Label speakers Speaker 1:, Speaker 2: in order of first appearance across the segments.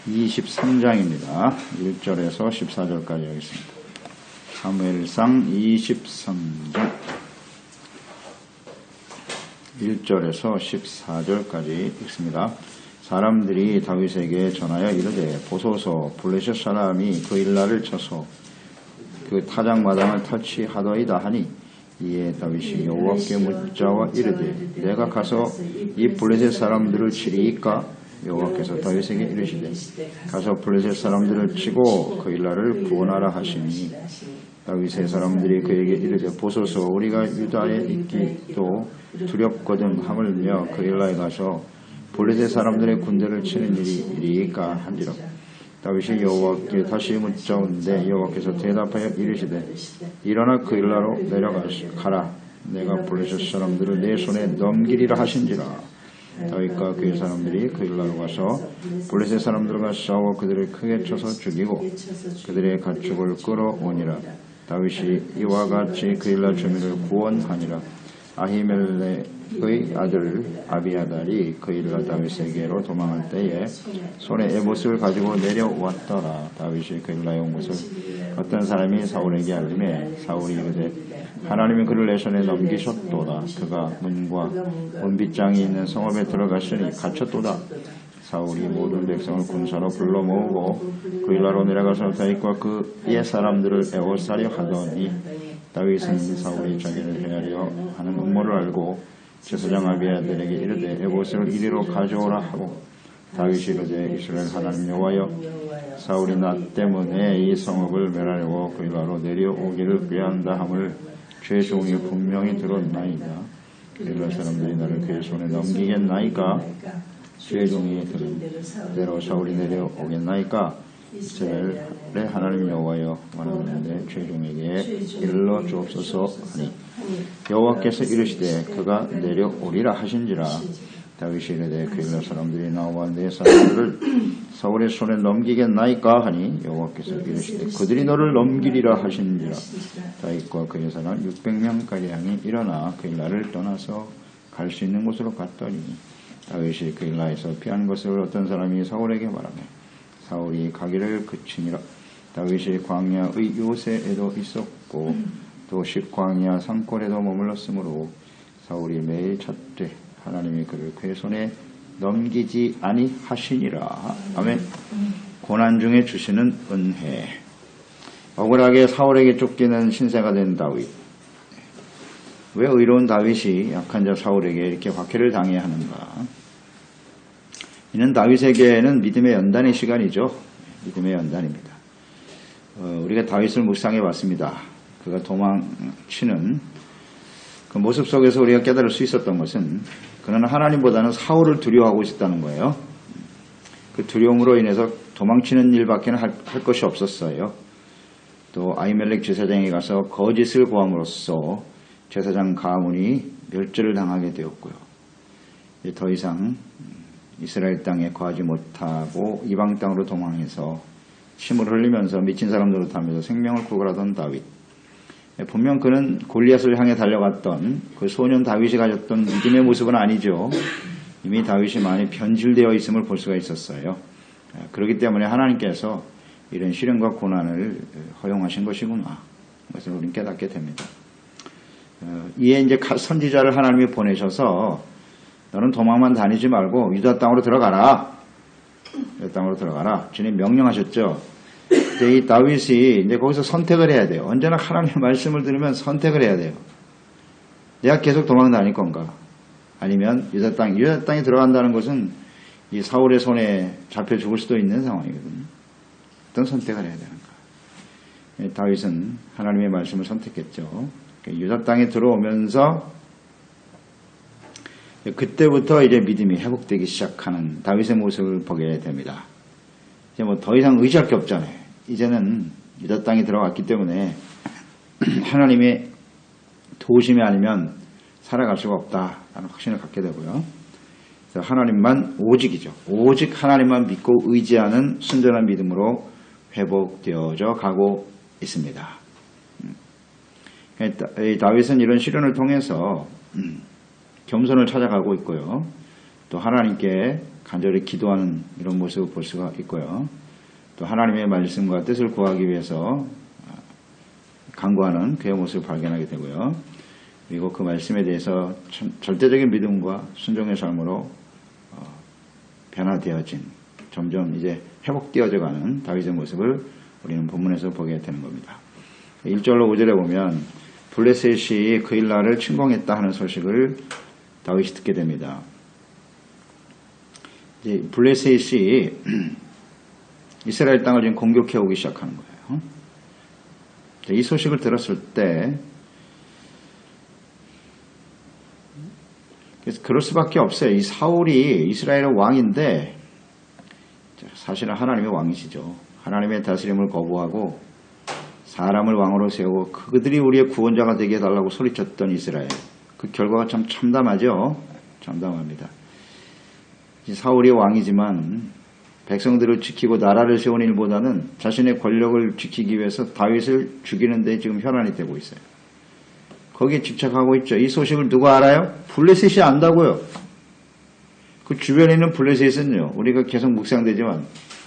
Speaker 1: 23장입니다. 1절에서 14절까지 하겠습니다. 사무엘상 23장 1절에서 14절까지 읽습니다. 사람들이 다윗에게 전하여 이르되 보소서 블레셋 사람이 그 일날을 쳐서 그 타작마당을 터치하더이다 하니 이에 다윗이 여호와께 묻자와 이르되 내가 가서 이 블레셋 사람들을 치리이까? 여호와께서 다윗에게 이르시되 가서 블레셋 사람들을 치고 그 일날을 구원하라 하시니 다윗의 사람들이 그에게 이르되 보소서 우리가 유다에 있기도 두렵거든 하물며 그 일날에 가서 블레셋 사람들의 군대를 치는 일이 이리이까 한지라. 다윗이 여호와께 다시 묻자온데 여호와께서 대답하여 이르시되 일어나 그 일라로 내려가라. 내가 블레셋 사람들을 내 손에 넘기리라 하신지라. 다윗과 그의 사람들이 그 일라로 가서 블레셋 사람들과 싸워 그들을 크게 쳐서 죽이고 그들의 가축을 끌어오니라. 다윗이 이와 같이 그 일라 주민을 구원하니라. 아히멜렉의 아들 아비아달이 그 일라 다윗에게로 도망할 때에 손에 에봇을 가지고 내려왔더라. 다윗이 그 일라에 온 것을 어떤 사람이 사울에게 알림해 사울이 이르되 하나님이 그를 내 손에 넘기셨도다. 그가 문과 문빗장이 있는 성읍에 들어갔으니 갇혔도다. 사울이 모든 백성을 군사로 불러 모으고 그 일라로 내려가서 다윗과 그의 사람들을 애워싸려 하더니 다윗은 사울이 자기를 헤아려 하는 음모를 알고 제사장 아비아들에게 이르되 에봇을 이리로 가져오라 하고 다윗이 이르되 이스라엘 하나님 여호와여 사울이 나 때문에 이 성읍을 멸하려고 그 일라로 내려오기를 꾀한다 함을 죄 종이 분명히 들었나이다. 그 일라 사람들이 나를 그의 손에 넘기겠나이까? 죄 종이 들은 대로 사울이 내려오겠나이까? 이스라엘의 하나님 여호와여 말하는데 죄 종에게 일러 주옵소서 하니 여호와께서 이르시되 그가 내려오리라 하신지라. 다윗이 이르되 그 일라 사람들이 나와 내 사람들을 사울의 손에 넘기겠나이까 하니 여호와께서 이르시되 그들이 너를 넘기리라 하신지라. 다윗과 그의 사람 600명가량이 일어나 그 일라를 떠나서 갈 수 있는 곳으로 갔더니 다윗이 그 일라에서 피한 것을 어떤 사람이 사울에게 말하며 사울이 가기를 그치니라. 다윗이 광야의 요새에도 있었고 또 식광야 산골에도 머물렀으므로 사울이 매일 찾되 하나님이 그를 그의 손에 넘기지 아니하시니라. 아멘. 고난 중에 주시는 은혜. 억울하게 사울에게 쫓기는 신세가 된 다윗. 왜 의로운 다윗이 약한 자 사울에게 이렇게 박해를 당해야 하는가? 이는 다윗에게는 믿음의 연단의 시간이죠. 믿음의 연단입니다. 우리가 다윗을 묵상해 봤습니다. 그가 도망치는 그 모습 속에서 우리가 깨달을 수 있었던 것은 그는 하나님보다는 사울을 두려워하고 있었다는 거예요. 그 두려움으로 인해서 도망치는 일밖에 할 것이 없었어요. 또 아히멜렉 제사장에 가서 거짓을 고함으로써 제사장 가문이 멸절을 당하게 되었고요. 더 이상 이스라엘 땅에 거하지 못하고 이방 땅으로 도망해서 침을 흘리면서 미친 사람들로 타면서 생명을 구걸하던 다윗. 분명 그는 골리앗을 향해 달려갔던 그 소년 다윗이 가졌던 믿음의 모습은 아니죠. 이미 다윗이 많이 변질되어 있음을 볼 수가 있었어요. 그렇기 때문에 하나님께서 이런 시련과 고난을 허용하신 것이구나. 그것을 우리는 깨닫게 됩니다. 이에 이제 선지자를 하나님이 보내셔서 너는 도망만 다니지 말고 유다 땅으로 들어가라. 유다 땅으로 들어가라. 주님 명령하셨죠. 근데 이 다윗이 이제 거기서 선택을 해야 돼요. 언제나 하나님의 말씀을 들으면 선택을 해야 돼요. 내가 계속 도망 다닐 건가? 아니면 유다 땅에 들어간다는 것은 이 사울의 손에 잡혀 죽을 수도 있는 상황이거든요. 어떤 선택을 해야 되는가? 다윗은 하나님의 말씀을 선택했죠. 유다 땅에 들어오면서 그때부터 이제 믿음이 회복되기 시작하는 다윗의 모습을 보게 됩니다. 이제 뭐 더 이상 의지할 게 없잖아요. 이제는 유다 땅에 들어갔기 때문에 하나님의 도우심이 아니면 살아갈 수가 없다라는 확신을 갖게 되고요. 그래서 하나님만 오직이죠. 오직 하나님만 믿고 의지하는 순전한 믿음으로 회복되어져 가고 있습니다. 다윗은 이런 시련을 통해서 겸손을 찾아가고 있고요. 또 하나님께 간절히 기도하는 이런 모습을 볼 수가 있고요. 또 하나님의 말씀과 뜻을 구하기 위해서 간구하는 그의 모습을 발견하게 되고요. 그리고 그 말씀에 대해서 절대적인 믿음과 순종의 삶으로 변화되어진, 점점 이제 회복되어져가는 다윗의 모습을 우리는 본문에서 보게 되는 겁니다. 1절로 5절에 보면 블레셋이 그일라를 침공했다 하는 소식을 다윗이 듣게 됩니다. 이제 블레셋이 이스라엘 땅을 지금 공격해 오기 시작하는 거예요. 이 소식을 들었을 때 그래서 그럴 수밖에 없어요. 이 사울이 이스라엘의 왕인데 사실은 하나님의 왕이시죠. 하나님의 다스림을 거부하고 사람을 왕으로 세우고 그들이 우리의 구원자가 되게 해달라고 소리쳤던 이스라엘. 그 결과가 참 참담하죠. 참담합니다. 사울이 왕이지만 백성들을 지키고 나라를 세우는 일보다는 자신의 권력을 지키기 위해서 다윗을 죽이는 데 지금 혈안이 되고 있어요. 거기에 집착하고 있죠. 이 소식을 누가 알아요? 블레셋이 안다고요. 그 주변에 있는 블레셋은요, 우리가 계속 묵상되지만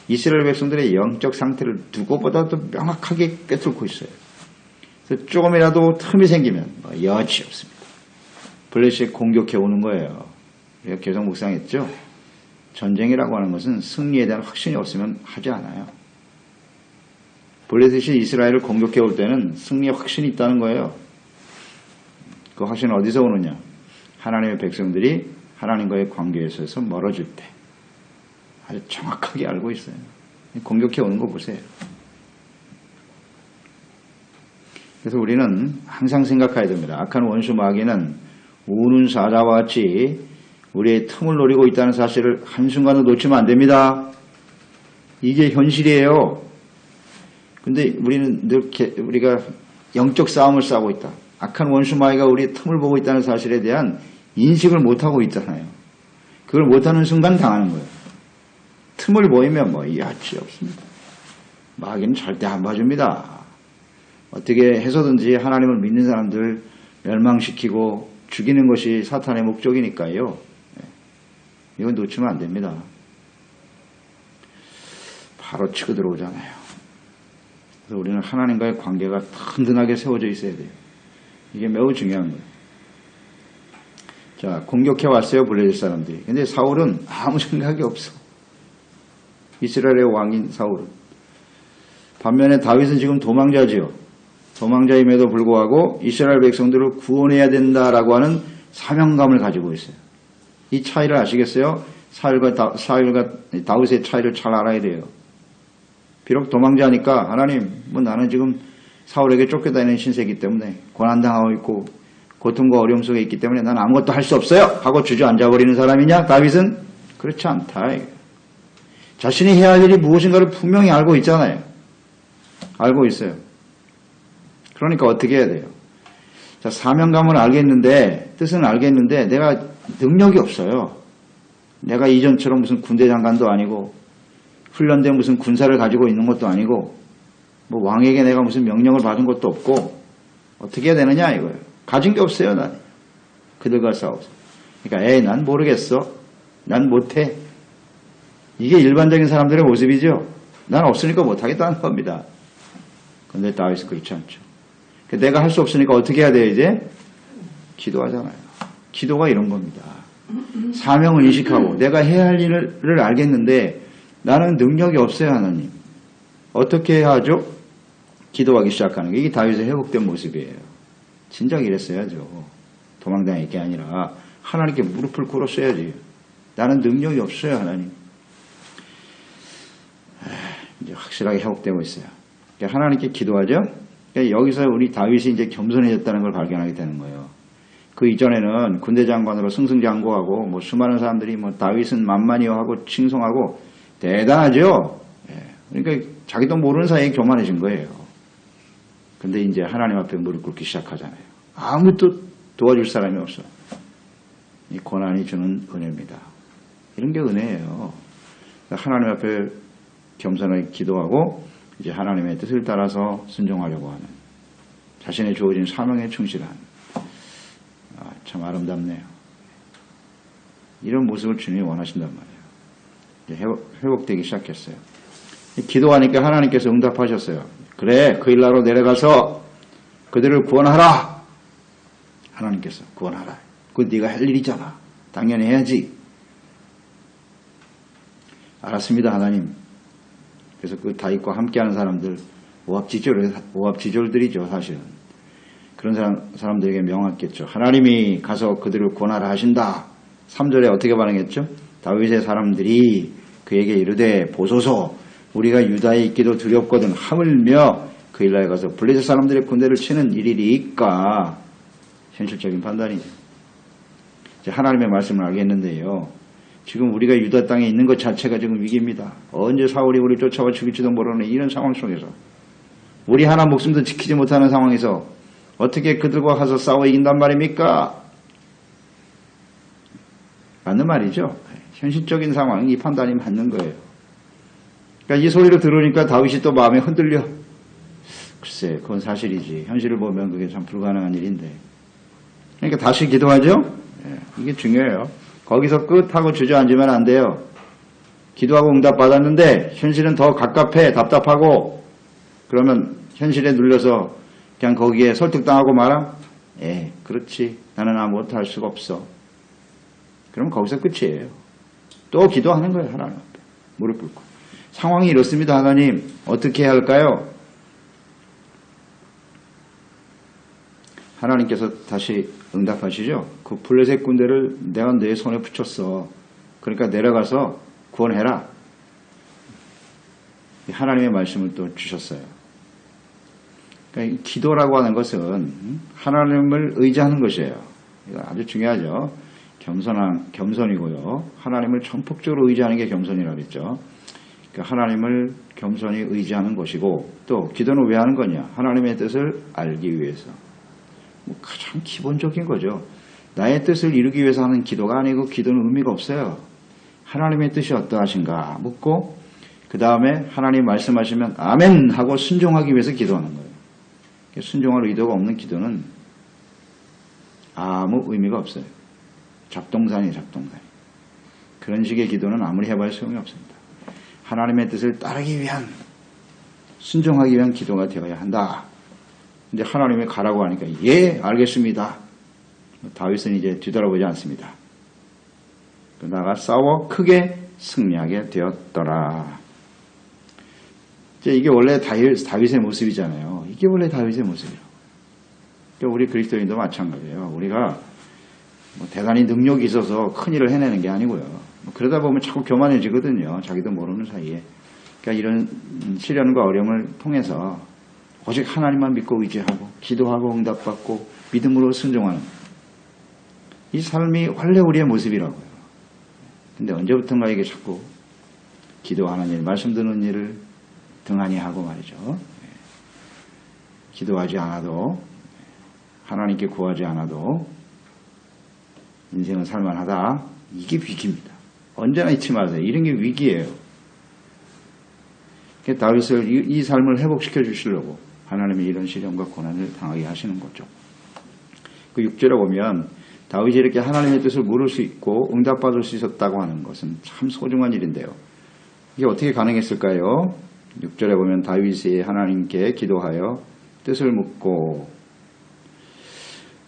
Speaker 1: 이스라엘 백성들의 영적 상태를 누구보다도 명확하게 꿰뚫고 있어요. 그래서 조금이라도 틈이 생기면 여지 없습니다. 블레셋이 공격해 오는 거예요. 우리가 계속 묵상했죠. 전쟁이라고 하는 것은 승리에 대한 확신이 없으면 하지 않아요. 블레셋이 이스라엘을 공격해 올 때는 승리의 확신이 있다는 거예요. 그 확신은 어디서 오느냐? 하나님의 백성들이 하나님과의 관계에 있어서 멀어질 때 아주 정확하게 알고 있어요. 공격해 오는 거 보세요. 그래서 우리는 항상 생각해야 됩니다. 악한 원수 마귀는 우는 사자와 같이 우리의 틈을 노리고 있다는 사실을 한순간도 놓치면 안 됩니다. 이게 현실이에요. 근데 우리는 늘 우리가 영적 싸움을 싸우고 있다. 악한 원수 마귀가 우리의 틈을 보고 있다는 사실에 대한 인식을 못하고 있잖아요. 그걸 못하는 순간 당하는 거예요. 틈을 보이면 여지 없습니다. 마귀는 절대 안 봐줍니다. 어떻게 해서든지 하나님을 믿는 사람들 멸망시키고 죽이는 것이 사탄의 목적이니까요. 이건 놓치면 안 됩니다. 바로 치고 들어오잖아요. 그래서 우리는 하나님과의 관계가 튼튼하게 세워져 있어야 돼요. 이게 매우 중요한 거예요. 자, 공격해 왔어요, 블레셋 사람들이. 근데 사울은 아무 생각이 없어. 이스라엘의 왕인 사울은. 반면에 다윗은 지금 도망자지요. 도망자임에도 불구하고 이스라엘 백성들을 구원해야 된다라고 하는 사명감을 가지고 있어요. 이 차이를 아시겠어요? 사울과 다윗의 차이를 잘 알아야 돼요. 비록 도망자니까 하나님, 나는 지금 사울에게 쫓겨다니는 신세이기 때문에 고난당하고 있고 고통과 어려움 속에 있기 때문에 난 아무것도 할 수 없어요 하고 주저앉아버리는 사람이냐? 다윗은 그렇지 않다. 자신이 해야 할 일이 무엇인가를 분명히 알고 있잖아요. 알고 있어요. 그러니까 어떻게 해야 돼요? 자, 사명감을 알겠는데, 뜻은 알겠는데 내가 능력이 없어요. 내가 이전처럼 무슨 군대 장관도 아니고 훈련된 무슨 군사를 가지고 있는 것도 아니고 왕에게 내가 무슨 명령을 받은 것도 없고 어떻게 해야 되느냐 이거예요. 가진 게 없어요. 난 그들과 싸워서. 그러니까 난 모르겠어. 난 못해. 이게 일반적인 사람들의 모습이죠. 난 없으니까 못하겠다는 겁니다. 그런데 다윗은 그렇지 않죠. 내가 할 수 없으니까 어떻게 해야 돼요 이제? 기도하잖아요. 기도가 이런 겁니다. 사명을 인식하고 내가 해야 할 일을 알겠는데 나는 능력이 없어요. 하나님. 어떻게 해야 하죠? 기도하기 시작하는 게 이게 다윗의 회복된 모습이에요. 진작 이랬어야죠. 도망다닐 게 아니라 하나님께 무릎을 꿇었어야지. 나는 능력이 없어요. 하나님. 이제 확실하게 회복되고 있어요. 그러니까 하나님께 기도하죠. 그러니까 여기서 우리 다윗이 이제 겸손해졌다는 걸 발견하게 되는 거예요. 그 이전에는 군대 장관으로 승승장구하고 수많은 사람들이 다윗은 만만히요 하고 칭송하고 대단하죠. 그러니까 자기도 모르는 사이에 교만해진 거예요. 근데 이제 하나님 앞에 무릎 꿇기 시작하잖아요. 아무도 도와줄 사람이 없어. 이 고난이 주는 은혜입니다. 이런 게 은혜예요. 하나님 앞에 겸손하게 기도하고 이제 하나님의 뜻을 따라서 순종하려고 하는 자신의 주어진 사명에 충실한 참 아름답네요. 이런 모습을 주님이 원하신단 말이에요. 회복되기 시작했어요. 기도하니까 하나님께서 응답하셨어요. 그래, 그 일나로 내려가서 그들을 구원하라. 하나님께서 구원하라. 그건 네가 할 일이잖아. 당연히 해야지. 알았습니다, 하나님. 그래서 그 다윗과 함께하는 사람들 오합지졸들이죠, 사실은. 그런 사람들에게 명확했죠. 하나님이 가서 그들을 구원하라 하신다. 3절에 어떻게 반응했죠? 다윗의 사람들이 그에게 이르되 보소서 우리가 유다에 있기도 두렵거든 하물며 그 일나에 가서 블레셋 사람들의 군대를 치는 일이니까. 현실적인 판단이죠. 이제 하나님의 말씀을 알겠는데요. 지금 우리가 유다 땅에 있는 것 자체가 지금 위기입니다. 언제 사울이 우리 쫓아와 죽일지도 모르는 이런 상황 속에서 우리 하나 목숨도 지키지 못하는 상황에서 어떻게 그들과 가서 싸워 이긴단 말입니까? 맞는 말이죠. 현실적인 상황, 이 판단이 맞는 거예요. 그러니까 이 소리를 들으니까 다윗이 또 마음에 흔들려. 글쎄, 그건 사실이지. 현실을 보면 그게 참 불가능한 일인데. 그러니까 다시 기도하죠? 이게 중요해요. 거기서 끝하고 주저앉으면 안 돼요. 기도하고 응답 받았는데 현실은 더 갑갑해, 답답하고 그러면 현실에 눌려서 그냥 거기에 설득당하고 말아? 그렇지. 나는 아무것도 할 수가 없어. 그럼 거기서 끝이에요. 또 기도하는 거예요. 하나님 앞에. 무릎 꿇고. 상황이 이렇습니다. 하나님. 어떻게 해야 할까요? 하나님께서 다시 응답하시죠. 그 블레셋 군대를 내가 내 손에 붙였어. 그러니까 내려가서 구원해라. 하나님의 말씀을 또 주셨어요. 그러니까 기도라고 하는 것은 하나님을 의지하는 것이에요. 이거 아주 중요하죠. 겸손이고요. 하나님을 전폭적으로 의지하는 게 겸손이라고 그랬죠. 그러니까 하나님을 겸손히 의지하는 것이고 또 기도는 왜 하는 거냐. 하나님의 뜻을 알기 위해서. 가장 기본적인 거죠. 나의 뜻을 이루기 위해서 하는 기도가 아니고 기도는 의미가 없어요. 하나님의 뜻이 어떠하신가 묻고 그 다음에 하나님 말씀하시면 아멘 하고 순종하기 위해서 기도하는 거예요. 순종할 의도가 없는 기도는 아무 의미가 없어요. 잡동사니. 그런 식의 기도는 아무리 해봐야 소용이 없습니다. 하나님의 뜻을 따르기 위한 순종하기 위한 기도가 되어야 한다. 이제 하나님이 가라고 하니까 예 알겠습니다. 다윗은 이제 뒤돌아보지 않습니다. 나가 싸워 크게 승리하게 되었더라. 이제 이게 원래 다윗의 모습이잖아요. 이게 원래 다윗의 모습이에요. 그러니까 우리 그리스도인도 마찬가지예요. 우리가 대단히 능력이 있어서 큰일을 해내는 게 아니고요. 그러다 보면 자꾸 교만해지거든요. 자기도 모르는 사이에. 그러니까 이런 시련과 어려움을 통해서 오직 하나님만 믿고 의지하고 기도하고 응답받고 믿음으로 순종하는 이 삶이 원래 우리의 모습이라고요. 근데 언제부턴가 이게 자꾸 기도하는 일, 말씀 듣는 일을 등한히 하고 말이죠. 기도하지 않아도 하나님께 구하지 않아도 인생은 살만하다. 이게 위기입니다. 언제나 잊지 마세요. 이런 게 위기예요. 다윗을 이 삶을 회복시켜 주시려고 하나님이 이런 시련과 고난을 당하게 하시는 거죠. 그 6절에 보면 다윗이 이렇게 하나님의 뜻을 물을 수 있고 응답받을 수 있었다고 하는 것은 참 소중한 일인데요. 이게 어떻게 가능했을까요? 6절에 보면 다윗이 하나님께 기도하여 뜻을 묻고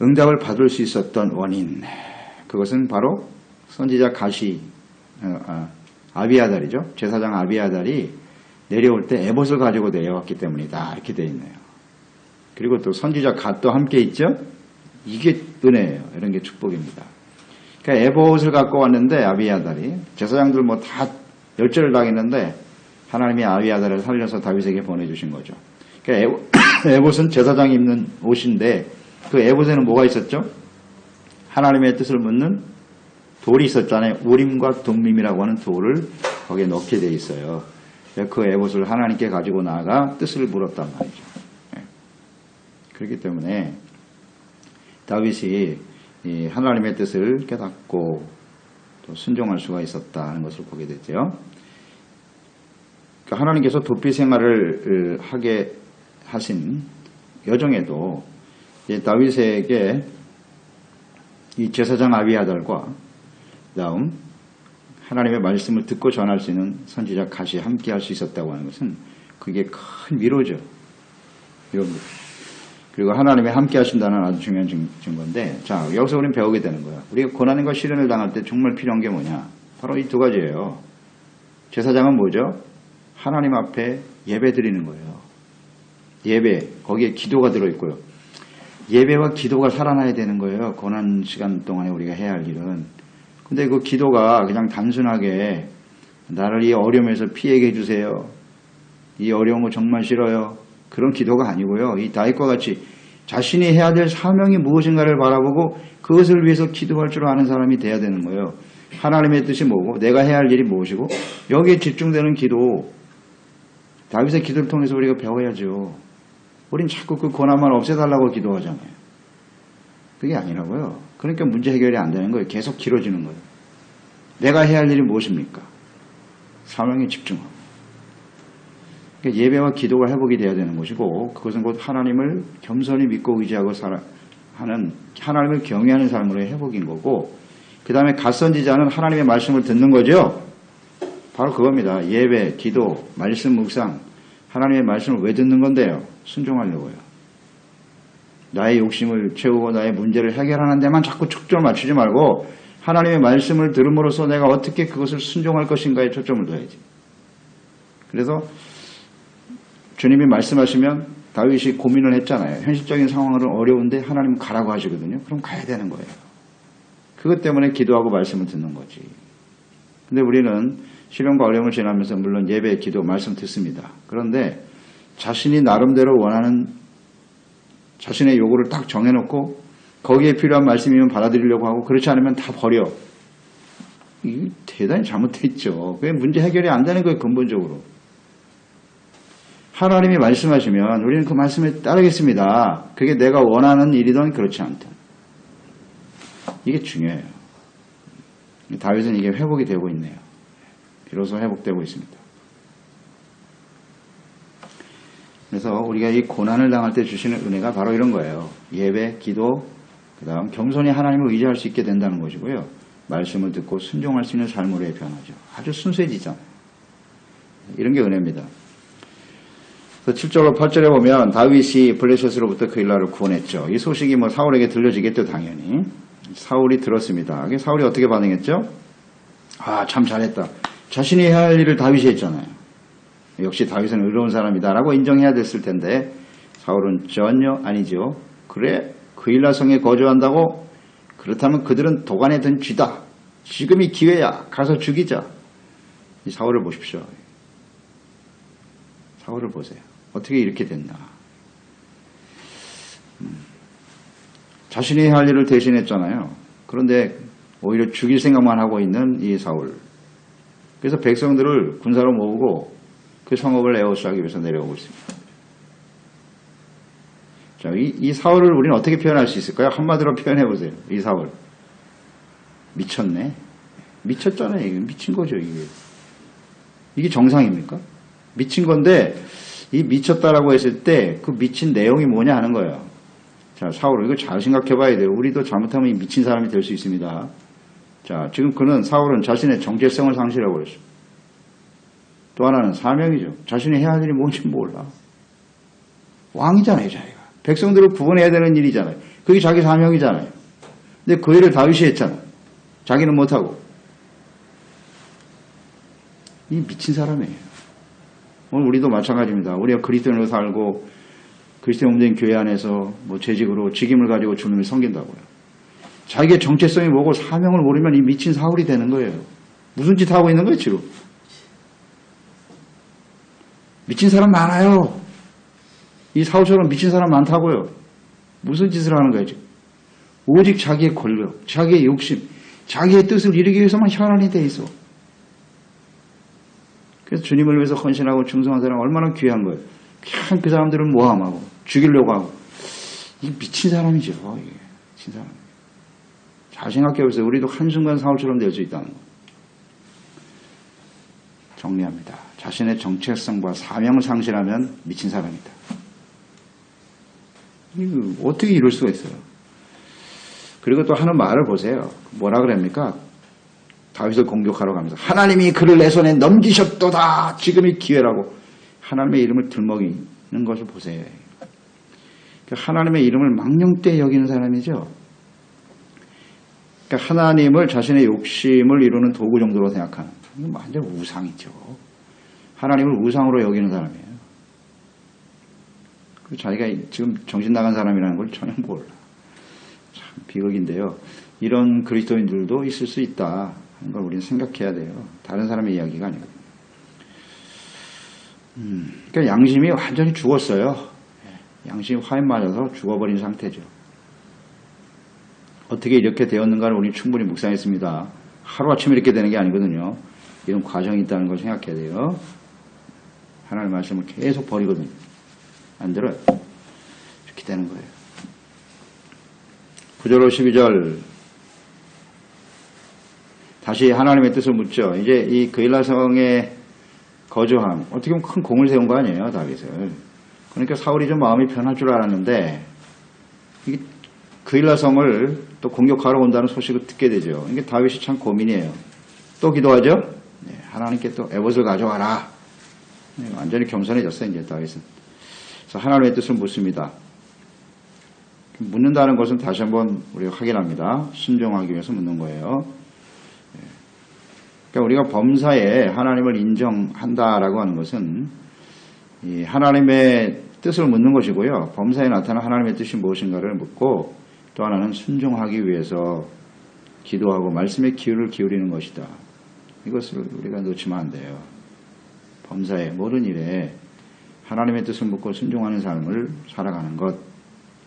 Speaker 1: 응답을 받을 수 있었던 원인, 그것은 바로 선지자 아비아달이죠. 제사장 아비아달이 내려올 때 에봇을 가지고 내려왔기 때문이다. 이렇게 되어 있네요. 그리고 또 선지자 갓도 함께 있죠. 이게 은혜예요. 이런 게 축복입니다. 그러니까 에봇을 갖고 왔는데 아비아달이 제사장들 뭐 다 열절을 당했는데 하나님이 아비아달을 살려서 다윗에게 보내주신 거죠. 그러니까 에봇은 제사장이 입는 옷인데 그 에봇에는 뭐가 있었죠? 하나님의 뜻을 묻는 돌이 있었잖아요. 우림과 둠밈이라고 하는 돌을 거기에 넣게 돼 있어요. 그 에봇을 하나님께 가지고 나아가 뜻을 물었단 말이죠. 그렇기 때문에 다윗이 이 하나님의 뜻을 깨닫고 또 순종할 수가 있었다는 것을 보게 되죠. 그러니까 하나님께서 도피 생활을 하게 하신 여정에도 다윗에게 이 제사장 아비아달과 그다음 하나님의 말씀을 듣고 전할 수 있는 선지자 갓이 함께 할 수 있었다고 하는 것은 그게 큰 위로죠. 그리고 하나님이 함께 하신다는 아주 중요한 증거인데, 자, 여기서 우리는 배우게 되는 거야. 우리가 고난과 시련을 당할 때 정말 필요한 게 뭐냐? 바로 이 두 가지예요. 제사장은 뭐죠? 하나님 앞에 예배 드리는 거예요. 예배, 거기에 기도가 들어있고요. 예배와 기도가 살아나야 되는 거예요. 고난 시간 동안에 우리가 해야 할 일은. 근데 그 기도가 그냥 단순하게 나를 이 어려움에서 피하게 해주세요. 이 어려운 거 정말 싫어요. 그런 기도가 아니고요. 이 다윗과 같이 자신이 해야 될 사명이 무엇인가를 바라보고 그것을 위해서 기도할 줄 아는 사람이 돼야 되는 거예요. 하나님의 뜻이 뭐고 내가 해야 할 일이 무엇이고 여기에 집중되는 기도. 다윗의 기도를 통해서 우리가 배워야죠. 우린 자꾸 그 고난만 없애달라고 기도하잖아요. 그게 아니라고요. 그러니까 문제 해결이 안 되는 거예요. 계속 길어지는 거예요. 내가 해야 할 일이 무엇입니까? 사명에 집중하고. 그러니까 예배와 기도가 회복이 돼야 되는 것이고 그것은 곧 하나님을 겸손히 믿고 의지하고 하는 하나님을 경외하는 삶으로의 회복인 거고 그 다음에 갓선지자는 하나님의 말씀을 듣는 거죠. 바로 그겁니다. 예배, 기도, 말씀 묵상. 하나님의 말씀을 왜 듣는 건데요? 순종하려고요. 나의 욕심을 채우고 나의 문제를 해결하는 데만 자꾸 초점을 맞추지 말고 하나님의 말씀을 들음으로써 내가 어떻게 그것을 순종할 것인가에 초점을 둬야지. 그래서 주님이 말씀하시면 다윗이 고민을 했잖아요. 현실적인 상황은 어려운데 하나님은 가라고 하시거든요. 그럼 가야 되는 거예요. 그것 때문에 기도하고 말씀을 듣는 거지. 근데 우리는 시련과 어려움을 지나면서 물론 예배, 기도, 말씀 듣습니다. 그런데 자신이 나름대로 원하는 자신의 요구를 딱 정해놓고 거기에 필요한 말씀이면 받아들이려고 하고 그렇지 않으면 다 버려. 이게 대단히 잘못되어 있죠. 그게 문제 해결이 안 되는 거예요. 근본적으로. 하나님이 말씀하시면 우리는 그 말씀에 따르겠습니다. 그게 내가 원하는 일이든 그렇지 않든. 이게 중요해요. 다윗은 이게 회복이 되고 있네요. 비로소 회복되고 있습니다. 그래서 우리가 이 고난을 당할 때 주시는 은혜가 바로 이런 거예요. 예배, 기도, 그 다음 겸손히 하나님을 의지할 수 있게 된다는 것이고요. 말씀을 듣고 순종할 수 있는 삶으로 변하죠. 아주 순수해지잖아요. 이런 게 은혜입니다. 7절로 8절에 보면 다윗이 블레셋으로부터 그 일라를 구원했죠. 이 소식이 사울에게 들려지겠죠. 당연히. 사울이 들었습니다. 사울이 어떻게 반응했죠? 아, 참 잘했다. 자신이 해야 할 일을 다윗이 했잖아요. 역시 다윗은 의로운 사람이다라고 인정해야 됐을 텐데 사울은 전혀 아니죠. 그래, 그일라 성에 거주한다고? 그렇다면 그들은 도간에 든 쥐다. 지금이 기회야. 가서 죽이자. 이 사울을 보십시오. 사울을 보세요. 어떻게 이렇게 됐나. 자신이 할 일을 대신했잖아요. 그런데 오히려 죽일 생각만 하고 있는 이 사울. 그래서 백성들을 군사로 모으고 그 성읍을 에워싸기 위해서 내려오고 있습니다. 자, 이 사울을 우리는 어떻게 표현할 수 있을까요? 한마디로 표현해 보세요. 이 사울. 미쳤네. 미쳤잖아요. 이게 미친 거죠. 이게 정상입니까? 미친 건데 이 미쳤다라고 했을 때 그 미친 내용이 뭐냐 하는 거예요. 자, 사울 이거 잘 생각해 봐야 돼요. 우리도 잘못하면 이 미친 사람이 될 수 있습니다. 자, 지금 사울은 자신의 정체성을 상실하고 그랬어요. 또 하나는 사명이죠. 자신이 해야 할 일이 뭔지 몰라. 왕이잖아요, 자기가. 백성들을 구원해야 되는 일이잖아요. 그게 자기 사명이잖아요. 근데 그 일을 다윗이 했잖아요. 자기는 못하고. 이 미친 사람이에요. 오늘 우리도 마찬가지입니다. 우리가 그리스도인으로 살고 그리스도의 몸된 교회 안에서 재직으로 직임을 가지고 주님을 섬긴다고요. 자기의 정체성이 뭐고 사명을 모르면 이 미친 사울이 되는 거예요. 무슨 짓 하고 있는 거예요, 지금? 미친 사람 많아요. 이 사울처럼 미친 사람 많다고요. 무슨 짓을 하는 거예요, 지금? 오직 자기의 권력, 자기의 욕심, 자기의 뜻을 이루기 위해서만 현안이 돼 있어. 그래서 주님을 위해서 헌신하고 충성한 사람은 얼마나 귀한 거예요. 그냥 그 사람들을 모함하고 죽이려고 하고. 이게 미친 사람이죠. 이게 미친 사람. 잘 생각해 보세요. 우리도 한순간 사울처럼 될 수 있다는 거. 정리합니다. 자신의 정체성과 사명을 상실하면 미친 사람이다. 이거 어떻게 이럴 수가 있어요? 그리고 또 하는 말을 보세요. 뭐라 그럽니까? 다윗을 공격하러 가면서 하나님이 그를 내 손에 넘기셨도다. 지금이 기회라고 하나님의 이름을 들먹이는 것을 보세요. 하나님의 이름을 망령되이 여기는 사람이죠. 그러니까 하나님을 자신의 욕심을 이루는 도구 정도로 생각하는, 이건 완전 우상이죠. 하나님을 우상으로 여기는 사람이에요. 자기가 지금 정신 나간 사람이라는 걸 전혀 몰라. 참 비극인데요. 이런 그리스도인들도 있을 수 있다 하는 걸 우리는 생각해야 돼요. 다른 사람의 이야기가 아니고. 그러니까 양심이 완전히 죽었어요. 양심이 화인 맞아서 죽어버린 상태죠. 어떻게 이렇게 되었는가를 우리는 충분히 묵상했습니다. 하루아침에 이렇게 되는 게 아니거든요. 이런 과정이 있다는 걸 생각해야 돼요. 하나님의 말씀을 계속 버리거든요. 안 들어요. 이렇게 되는 거예요. 9절 12절 다시 하나님의 뜻을 묻죠. 이제 이 그일라성에 거주함, 어떻게 보면 큰 공을 세운 거 아니에요, 다윗을. 그러니까 사울이 좀 마음이 변할 줄 알았는데 이게 그일라성을 또 공격하러 온다는 소식을 듣게 되죠. 이게 다윗이 참 고민이에요. 또 기도하죠. 네, 하나님께 또 에봇을 가져와라. 네, 완전히 겸손해졌어요, 이제 다윗은. 그래서 하나님의 뜻을 묻습니다. 묻는다는 것은 다시 한번 우리가 확인합니다. 순종하기 위해서 묻는 거예요. 그러니까 우리가 범사에 하나님을 인정한다라고 하는 것은 이 하나님의 뜻을 묻는 것이고요. 범사에 나타난 하나님의 뜻이 무엇인가를 묻고 또 하나는 순종하기 위해서 기도하고 말씀에 기울을 기울이는 것이다. 이것을 우리가 놓치면 안 돼요. 범사의 모든 일에 하나님의 뜻을 묻고 순종하는 삶을 살아가는 것.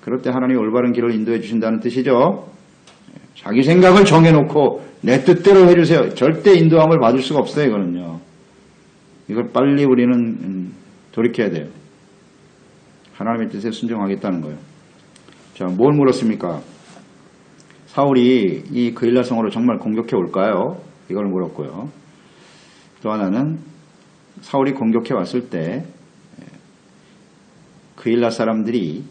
Speaker 1: 그럴 때 하나님이 올바른 길을 인도해 주신다는 뜻이죠. 자기 생각을 정해놓고 내 뜻대로 해주세요. 절대 인도함을 받을 수가 없어요. 이거는요. 이걸 빨리 우리는 돌이켜야 돼요. 하나님의 뜻에 순종하겠다는 거예요. 자, 뭘 물었습니까? 사울이 이 그일라성으로 정말 공격해 올까요? 이걸 물었고요. 또 하나는 사울이 공격해 왔을 때 그일라 사람들이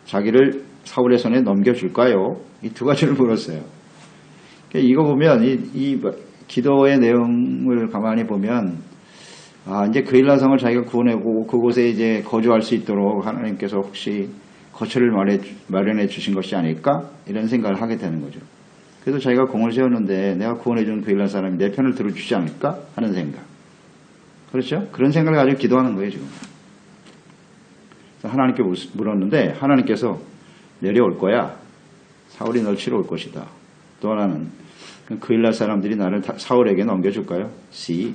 Speaker 1: 자기를 사울의 손에 넘겨줄까요? 이 두 가지를 물었어요. 이거 보면 이 기도의 내용을 가만히 보면 이제 그일라성을 자기가 구원하고 그곳에 이제 거주할 수 있도록 하나님께서 혹시 거처를 마련해 주신 것이 아닐까? 이런 생각을 하게 되는 거죠. 그래서 자기가 공을 세웠는데 내가 구원해 준 그일라 사람이 내 편을 들어주지 않을까? 하는 생각. 그렇죠? 그런 생각을 가지고 기도하는 거예요, 지금. 하나님께 물었는데 하나님께서 내려올 거야. 사울이 널 치러 올 것이다. 또 하나는 그일라 사람들이 나를 사울에게 넘겨줄까요? C.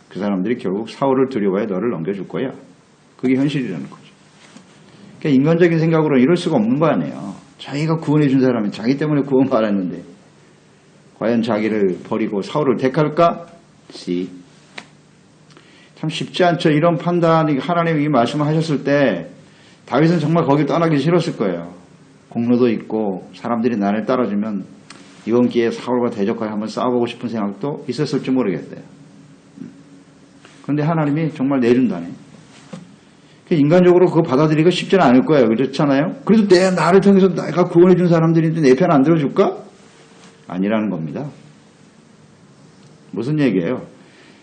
Speaker 1: 그 사람들이 결국 사울을 두려워해 너를 넘겨줄 거야. 그게 현실이라는 거죠. 그러니까 인간적인 생각으로는 이럴 수가 없는 거 아니에요. 자기가 구원해 준 사람이 자기 때문에 구원받았는데 과연 자기를 버리고 사울을 택할까? C. 참 쉽지 않죠. 이런 판단이 하나님이 이 말씀을 하셨을 때 다윗은 정말 거기 떠나기 싫었을 거예요. 공로도 있고 사람들이 나를 따라주면 이번 기회에 사울과 대적하여 한번 싸워보고 싶은 생각도 있었을지 모르겠어요. 그런데 하나님이 정말 내준다네. 인간적으로 그거 받아들이기가 쉽지는 않을 거예요. 그렇잖아요? 그래도 나를 통해서 내가 구원해 준 사람들인데 내 편 안 들어줄까? 아니라는 겁니다. 무슨 얘기예요?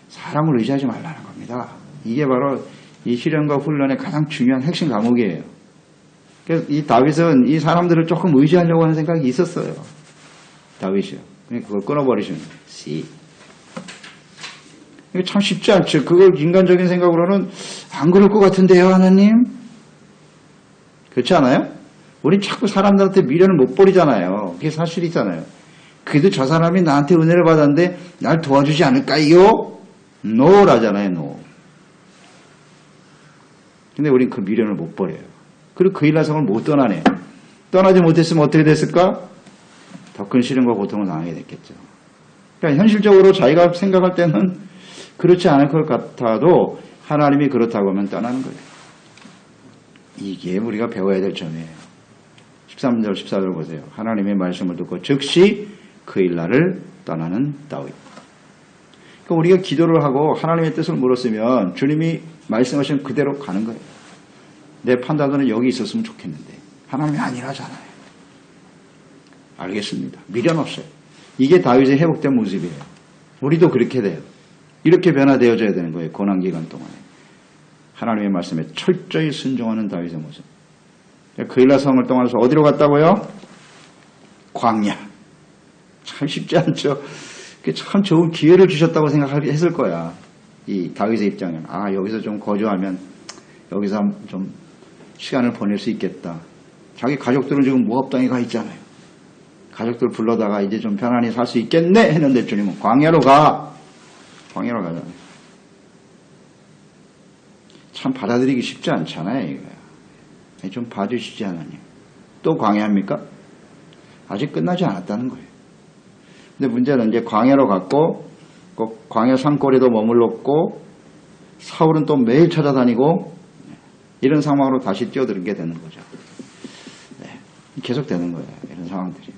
Speaker 1: 사람을 의지하지 말라는 겁니다. 이게 바로 이 실현과 훈련의 가장 중요한 핵심 과목이에요. 그래서 이 다윗은 이 사람들을 조금 의지하려고 하는 생각이 있었어요. 다윗이요. 그러니까 그걸 끊어버리시는 거예요. C. 이게 참 쉽지 않죠. 그걸 인간적인 생각으로는 안 그럴 것 같은데요, 하나님? 그렇지 않아요? 우리 자꾸 사람들한테 미련을 못 버리잖아요. 그게 사실이잖아요. 그래도 저 사람이 나한테 은혜를 받았는데 날 도와주지 않을까요? 노라잖아요, 노. 근데 우린 그 미련을 못 버려요. 그리고 그일라성을 못 떠나네요. 떠나지 못했으면 어떻게 됐을까? 더 큰 시련과 고통을 당하게 됐겠죠. 그러니까 현실적으로 자기가 생각할 때는 그렇지 않을 것 같아도 하나님이 그렇다고 하면 떠나는 거예요. 이게 우리가 배워야 될 점이에요. 13절, 14절 보세요. 하나님의 말씀을 듣고 즉시 그일라를 떠나는 다윗. 그러니까 우리가 기도를 하고 하나님의 뜻을 물었으면 주님이 말씀하신 그대로 가는 거예요. 내 판단은 여기 있었으면 좋겠는데 하나님이 아니라잖아요. 알겠습니다. 미련 없어요. 이게 다윗의 회복된 모습이에요. 우리도 그렇게 돼요. 이렇게 변화되어져야 되는 거예요. 고난기간 동안에. 하나님의 말씀에 철저히 순종하는 다윗의 모습. 그일라 성을 떠나서 어디로 갔다고요? 광야. 참 쉽지 않죠. 참 좋은 기회를 주셨다고 생각했을 거야. 이 다윗의 입장은. 아, 여기서 좀 거주하면 여기서 좀 시간을 보낼 수 있겠다. 자기 가족들은 지금 모압당에 가 있잖아요. 가족들 불러다가 이제 좀 편안히 살 수 있겠네 했는데 주님은 광야로 가. 광야로 가잖아요. 참 받아들이기 쉽지 않잖아요. 이거. 좀 봐주시지 하나님. 또 광야입니까? 아직 끝나지 않았다는 거예요. 근데 문제는 이제 광야로 갔고 광야 산골에도 머물렀고 사울은 또 매일 찾아다니고 이런 상황으로 다시 뛰어들게 되는 거죠. 네. 계속 되는 거예요. 이런 상황들이.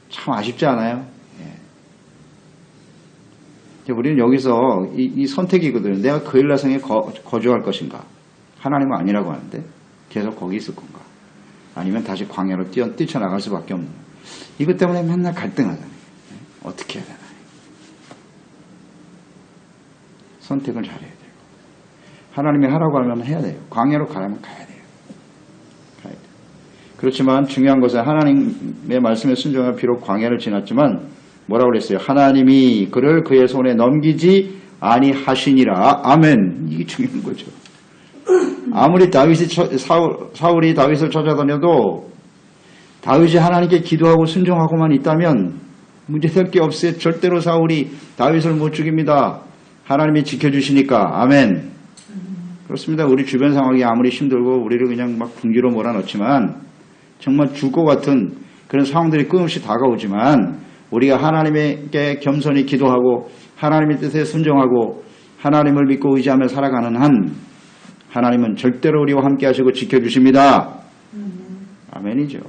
Speaker 1: 참 아쉽지 않아요? 예. 우리는 여기서 이 선택이거든요. 내가 그일라성에 거주할 것인가? 하나님은 아니라고 하는데 계속 거기 있을 건가? 아니면 다시 광야로 뛰쳐나갈 수밖에 없는 거예요. 이것 때문에 맨날 갈등하잖아요. 어떻게 해야 되나? 선택을 잘해야 돼요. 하나님이 하라고 하면 해야 돼요. 광야로 가려면 가야 돼요. 가야 돼요. 그렇지만 중요한 것은 하나님의 말씀에 순종하여 비록 광야를 지났지만 뭐라고 그랬어요? 하나님이 그를 그의 손에 넘기지 아니하시니라. 아멘. 이게 중요한 거죠. 아무리 사울이 다윗을 찾아다녀도 다윗이 하나님께 기도하고 순종하고만 있다면 문제될 게 없어요. 절대로 사울이 다윗을 못 죽입니다. 하나님이 지켜주시니까. 아멘. 그렇습니다. 우리 주변 상황이 아무리 힘들고 우리를 그냥 막 궁지로 몰아넣지만 정말 죽을 것 같은 그런 상황들이 끊임없이 다가오지만 우리가 하나님께 겸손히 기도하고 하나님의 뜻에 순종하고 하나님을 믿고 의지하며 살아가는 한 하나님은 절대로 우리와 함께 하시고 지켜주십니다. 아멘이죠.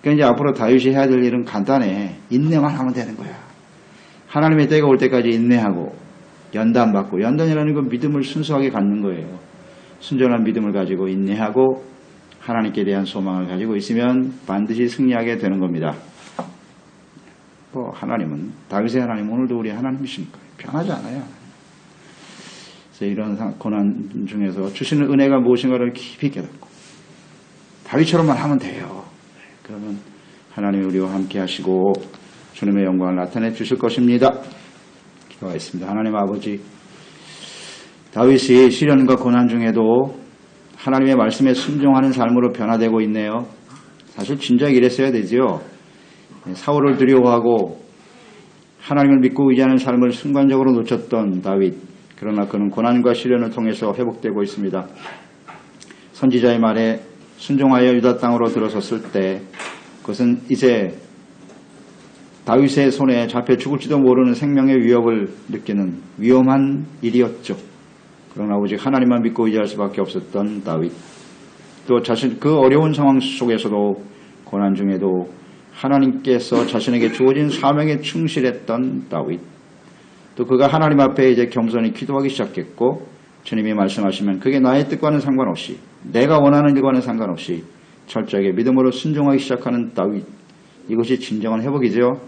Speaker 1: 그러니까 이제 앞으로 다윗이 해야 될 일은 간단해. 인내만 하면 되는 거야. 하나님의 때가 올 때까지 인내하고 연단받고, 연단이라는 건 믿음을 순수하게 갖는 거예요. 순전한 믿음을 가지고 인내하고 하나님께 대한 소망을 가지고 있으면 반드시 승리하게 되는 겁니다. 하나님은, 다윗의 하나님, 오늘도 우리 하나님이시니까 변하지 않아요. 그래서 이런 고난 중에서 주시는 은혜가 무엇인가를 깊이 깨닫고 다윗처럼만 하면 돼요. 그러면 하나님이 우리와 함께 하시고 주님의 영광을 나타내 주실 것입니다. 기도하겠습니다. 하나님 아버지, 다윗이 시련과 고난 중에도 하나님의 말씀에 순종하는 삶으로 변화되고 있네요. 사실 진작 이랬어야 되지요. 사울을 두려워하고 하나님을 믿고 의지하는 삶을 순간적으로 놓쳤던 다윗. 그러나 그는 고난과 시련을 통해서 회복되고 있습니다. 선지자의 말에 순종하여 유다 땅으로 들어섰을 때 그것은 이제 다윗의 손에 잡혀 죽을지도 모르는 생명의 위협을 느끼는 위험한 일이었죠. 그러나 오직 하나님만 믿고 의지할 수밖에 없었던 다윗. 또 그 어려운 상황 속에서도 고난 중에도 하나님께서 자신에게 주어진 사명에 충실했던 다윗. 또 그가 하나님 앞에 이제 겸손히 기도하기 시작했고 주님이 말씀하시면 그게 나의 뜻과는 상관없이 내가 원하는 일과는 상관없이 철저하게 믿음으로 순종하기 시작하는 다윗. 이것이 진정한 회복이죠.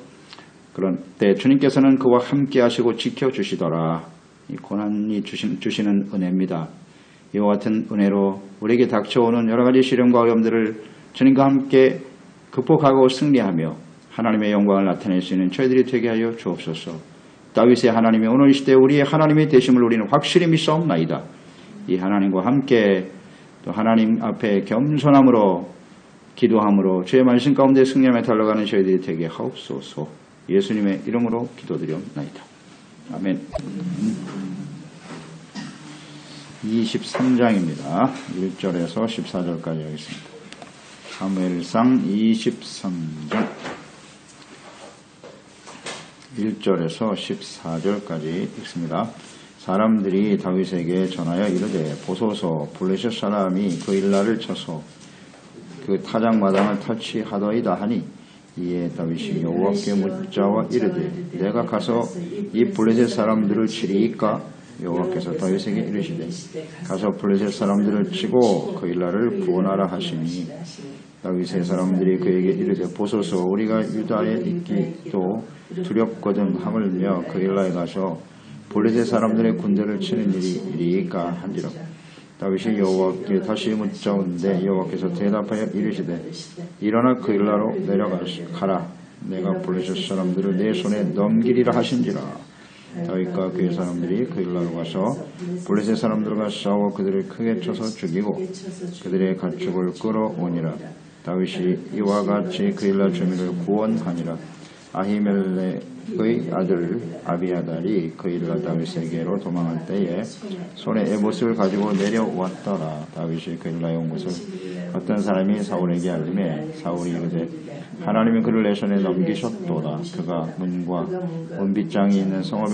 Speaker 1: 그런 때 주님께서는 그와 함께 하시고 지켜주시더라. 이 고난이 주시는 은혜입니다. 이와 같은 은혜로 우리에게 닥쳐오는 여러 가지 시련과 어려움들을 주님과 함께 극복하고 승리하며 하나님의 영광을 나타낼 수 있는 저희들이 되게 하여 주옵소서. 다윗의 하나님이 오늘 이 시대에 우리의 하나님이 되심을 우리는 확실히 믿사옵나이다. 이 하나님과 함께 또 하나님 앞에 겸손함으로 기도함으로 주의 말씀 가운데 승리하며 달려가는 저희들이 되게 하옵소서. 예수님의 이름으로 기도드리옵나이다. 아멘. 23장입니다. 1절에서 14절까지 하겠습니다. 사무엘상 23장 1절에서 14절까지 읽습니다. 사람들이 다윗에게 전하여 이르되 보소서 블레셋 사람이 그 일날을 쳐서 그 타작마당을 탈취하더이다 하니 이에 다윗이 여호와께 묻자와 이르되 내가 가서 이 블레셋 사람들을 치리이까? 여호와께서 다윗에게 이르시되 가서 블레셋 사람들을 치고 그 일날을 구원하라 하시니 다윗의 사람들이 그에게 이르되 보소서 우리가 유다에 있기도 두렵거든 하물며 그일라에 가서 블레셋 사람들의 군대를 치는 일이까 한지라. 다윗이 여호와께 다시 묻자온데 여호와께서 대답하여 이르시되 일어나 그일라로 내려가라. 내가 블레셋 사람들을 내 손에 넘기리라 하신지라. 다윗과 그의 사람들이 그일라로 가서 블레셋 사람들과 싸워 그들을 크게 쳐서 죽이고 그들의 가축을 끌어오니라. 다윗이 이와 같이 그일라 주민을 구원하니라. 아히멜렉의 아들 아비아달이 그일라 다윗에게로 도망할 때에 손에 에봇을 가지고 내려왔더라. 다윗이 그일라에 온 것을 어떤 사람이 사울에게 알림에 사울이 이르되 하나님이 그를 내 손에 넘기셨도다. 그가 문과 은빗장이 있는 성읍에